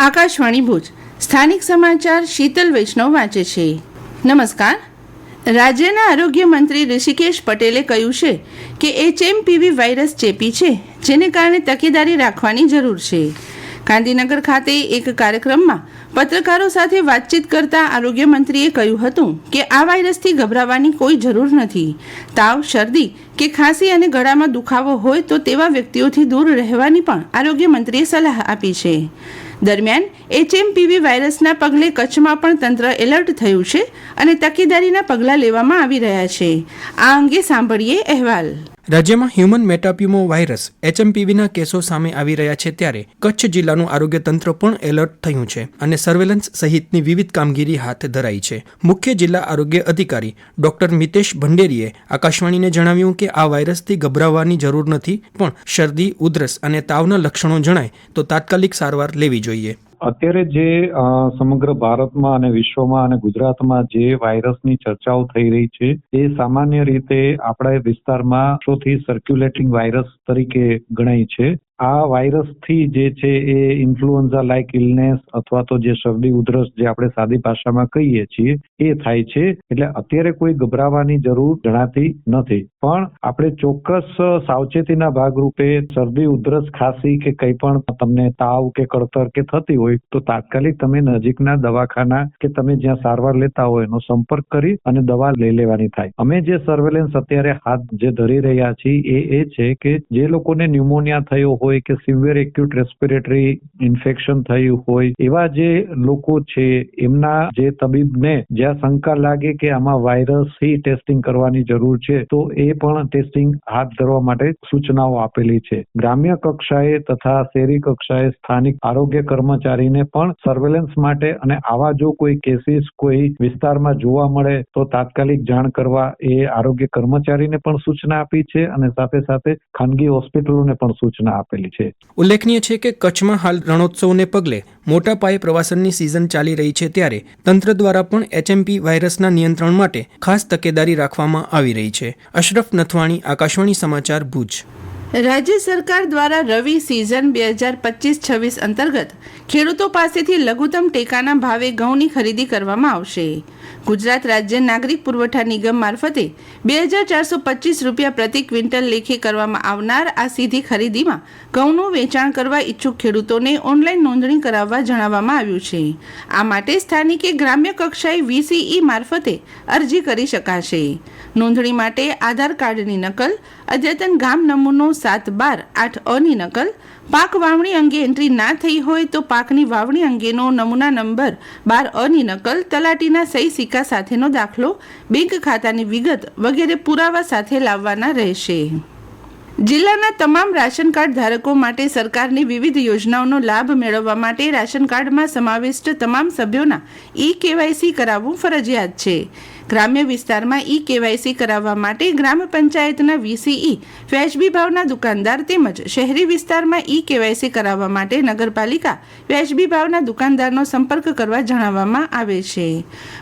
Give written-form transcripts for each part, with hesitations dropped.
આકાશવાણી ભુજ સ્થાનિક સમાચાર શીતલ વૈષ્ણવ વાંચે છે. નમસ્કાર. રાજ્યના આરોગ્ય મંત્રી ઋષિકેશ પટેલે કહ્યું છે કે HMPV વાયરસ ચેપી છે, જેને કારણે તકેદારી રાખવાની જરૂર છે. ગાંધીનગર ખાતે એક કાર્યક્રમમાં પત્રકારો સાથે વાતચીત કરતા આરોગ્ય મંત્રીએ કહ્યું હતું કે આ વાયરસથી ગભરાવાની કોઈ જરૂર નથી. તાવ, શરદી કે ખાંસી અને ગળામાં દુખાવો હોય તો તેવા વ્યક્તિઓથી દૂર રહેવાની પણ આરોગ્ય મંત્રીએ સલાહ આપી છે. દરમિયાન HMPV વાયરસના પગલે કચ્છમાં પણ તંત્ર એલર્ટ થયું છે અને તકેદારીના પગલાં લેવામાં આવી રહ્યા છે. આ અંગે સાંભળીએ અહેવાલ. રાજ્યમાં હ્યુમન મેટાપ્યુમો વાયરસ HMPVના કેસો સામે આવી રહ્યા છે, ત્યારે કચ્છ જિલ્લાનું આરોગ્ય તંત્ર પણ એલર્ટ થયું છે અને સર્વેલન્સ સહિતની વિવિધ કામગીરી હાથ ધરાઈ છે. મુખ્ય જિલ્લા આરોગ્ય અધિકારી ડોક્ટર મિતેશ ભંડેરીએ આકાશવાણીને જણાવ્યું કે આ વાયરસથી ગભરાવાની જરૂર નથી, પણ શરદી, ઉધરસ અને તાવના લક્ષણો જણાય તો તાત્કાલિક સારવાર લેવી જોઈએ. અત્યારે જે સમગ્ર ભારતમાં અને વિશ્વમાં અને ગુજરાતમાં જે વાયરસની ચર્ચાઓ થઈ રહી છે એ સામાન્ય રીતે આપણા વિસ્તારમાં સૌથી સર્ક્યુલેટિંગ વાયરસ તરીકે ગણાય છે. આ વાયરસથી જે છે એ ઇન્ફ્લુએન્ઝા લાઇક ઇલનેસ અથવા તો જે શરદી ઉધરસ જે આપણે સાદી ભાષામાં કહીએ છીએ એ થાય છે. એટલે અત્યારે કોઈ ગભરાવાની જરૂર જણાતી નથી, પણ આપણે ચોક્કસ સાવચેતીના ભાગરૂપે શરદી, ઉધરસ, ખાંસી કે કંઈ પણ તમને તાવ કે કળતર કે થતી હોય તો તાત્કાલિક તમે નજીકના દવાખાના કે તમે જ્યાં સારવાર લેતા હોય એનો સંપર્ક કરી અને દવા લઈ લેવાની થાય. અમે જે સર્વેલન્સ અત્યારે હાથ જે ધરી રહ્યા છીએ એ છે કે જે લોકોને ન્યુમોનિયા થયો હોય કે સિવિયર એક્યુટ રેસ્પિરેટરી ઇન્ફેક્શન થયું હોય એવા જે લોકો છે એમના જે તબીબને જ્યાં શંકા લાગે કે આમાં વાયરસથી ટેસ્ટિંગ કરવાની જરૂર છે તો એ પણ ટેસ્ટિંગ હાથ ધરવા માટે સૂચનાઓ આપેલી છે. ગ્રામ્ય કક્ષાએ તથા શહેરી કક્ષાએ સ્થાનિક આરોગ્ય કર્મચારીને પણ સર્વેલન્સ માટે અને આવા જો કોઈ કેસીસ કોઈ વિસ્તારમાં જોવા મળે તો તાત્કાલિક જાણ કરવા એ આરોગ્ય કર્મચારીને પણ સૂચના આપી છે અને સાથે સાથે ખાનગી હોસ્પિટલોને પણ સૂચના આપી. ઉલ્લેખનીય છે કે કચ્છમાં હાલ રણોત્સવને પગલે મોટા પાયે પ્રવાસનની સિઝન ચાલી રહી છે, ત્યારે તંત્ર દ્વારા પણ HMP વાયરસના નિયંત્રણ માટે ખાસ તકેદારી રાખવામાં આવી રહી છે. અશરફ નથવાણી, આકાશવાણી સમાચાર, ભુજ. રાજ્ય સરકાર દ્વારા રવિ સિઝન 2025-26 અંતર્ગત ખેડૂતો પાસેથી લઘુત્તમ ટેકાના ભાવે ઘઉંની ખરીદી કરવામાં આવશે. ગુજરાત રાજ્ય નાગરિક પુરવઠા નિગમ મારફતે 2425 રૂપિયા પ્રતિ ક્વિન્ટલ લેખે કરવામાં આવનાર આ સીધી ખરીદીમાં ઘઉંનું વેચાણ કરવા ઈચ્છુક ખેડૂતોને ઓનલાઈન નોંધણી કરાવવા જણાવવામાં આવ્યું છે. આ માટે સ્થાનિકે ગ્રામ્ય કક્ષાએ VCE મારફતે અરજી કરી શકાશે. નોંધણી માટે આધાર કાર્ડની નકલ, અદ્યતન ગામ નમૂનો 7-12-8 નકલ, પાક વાવણી અંગે એન્ટ્રી ના થઈ હોય તો પાકની વાવણી અંગેનો નમૂના નંબર 12 નકલ, તલાટીના સહી સિક્કા સાથેનો દાખલો, બેંક ખાતાની વિગત વગેરે પુરાવા સાથે લાવવાના રહેશે. જિલ્લાના તમામ રાશન કાર્ડ ધારકો માટે સરકારની વિવિધ યોજનાઓનો લાભ મેળવવા માટે રાશન કાર્ડમાં સમાવિષ્ટ તમામ સભ્યોના eKYC કરાવવું ફરજિયાત છે. ગ્રામ્ય વિસ્તારમાં eKYC કરાવવા માટે ગ્રામ પંચાયતના VCE, વ્યાજબી ભાવના દુકાનદાર તેમજ શહેરી વિસ્તારમાં eKYC કરાવવા માટે નગરપાલિકા વ્યાજબી ભાવના દુકાનદારનો સંપર્ક કરવા જણાવવામાં આવે છે.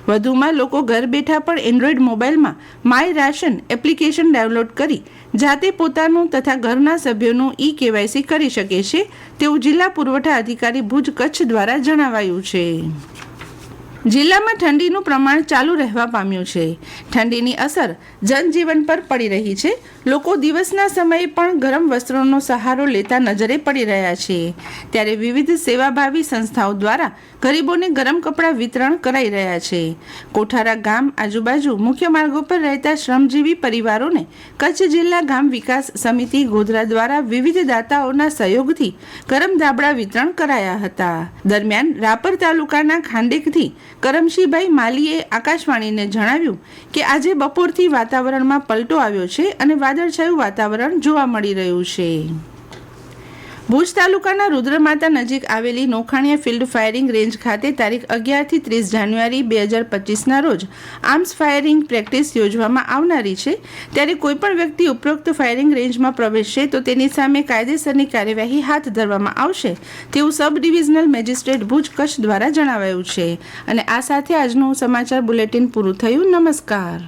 વધુમાં લોકો ઘર બેઠા પણ એન્ડ્રોઈડ મોબાઈલમાં માય રાશન એપ્લિકેશન ડાઉનલોડ કરી જાતે પોતાનું તથા ઘરના સભ્યોનું eKYC કરી શકે છે, તેવું જિલ્લા પુરવઠા અધિકારી ભુજ કચ્છ દ્વારા જણાવાયું છે. જિલ્લામાં ઠંડીનું પ્રમાણ ચાલુ રહેવા પામ્યું છે. ઠંડીની અસર જનજીવન પર પડી રહી છે. લોકો દિવસના સમયે પણ ગરમ વસ્ત્રોનો સહારો લેતા નજરે પડી રહ્યા છે, ત્યારે વિવિધ સેવાભાવી સંસ્થાઓ દ્વારા ગરીબોને ગરમ કપડાં વિતરણ કરાઈ રહ્યા છે. કોઠારા ગામ આજુબાજુ મુખ્ય માર્ગો પર રહેતા શ્રમજીવી પરિવારોને કચ્છ જિલ્લા ગામ વિકાસ સમિતિ ગોધરા દ્વારા વિવિધ દાતાઓના સહયોગથી ગરમ ધાબળા વિતરણ કરાયા હતા. દરમિયાન રાપર તાલુકાના ખાંડેકથી કરમશીભાઈ માલીએ આકાશવાણીને જણાવ્યું કે આજે બપોરથી વાતાવરણમાં પલટો આવ્યો છે અને વાદળછાયું વાતાવરણ જોવા મળી રહ્યું છે. ભુજ તાલુકાના રુદ્રમાતા નજીક આવેલી નોખાણીયા ફિલ્ડ ફાયરિંગ રેન્જ ખાતે તારીખ 11 થી 30 જાન્યુઆરી 2025ના રોજ આર્મ્સ ફાયરિંગ પ્રેક્ટિસ યોજવામાં આવનારી છે, ત્યારે કોઈપણ વ્યક્તિ ઉપરોક્ત ફાયરિંગ રેન્જમાં પ્રવેશશે તો તેની સામે કાયદેસરની કાર્યવાહી હાથ ધરવામાં આવશે, તેવું sub divisional magistrate Bhuj Kutch દ્વારા જણાવાયું છે. અને આ સાથે આજનું સમાચાર બુલેટિન પૂરું થયું. નમસ્કાર.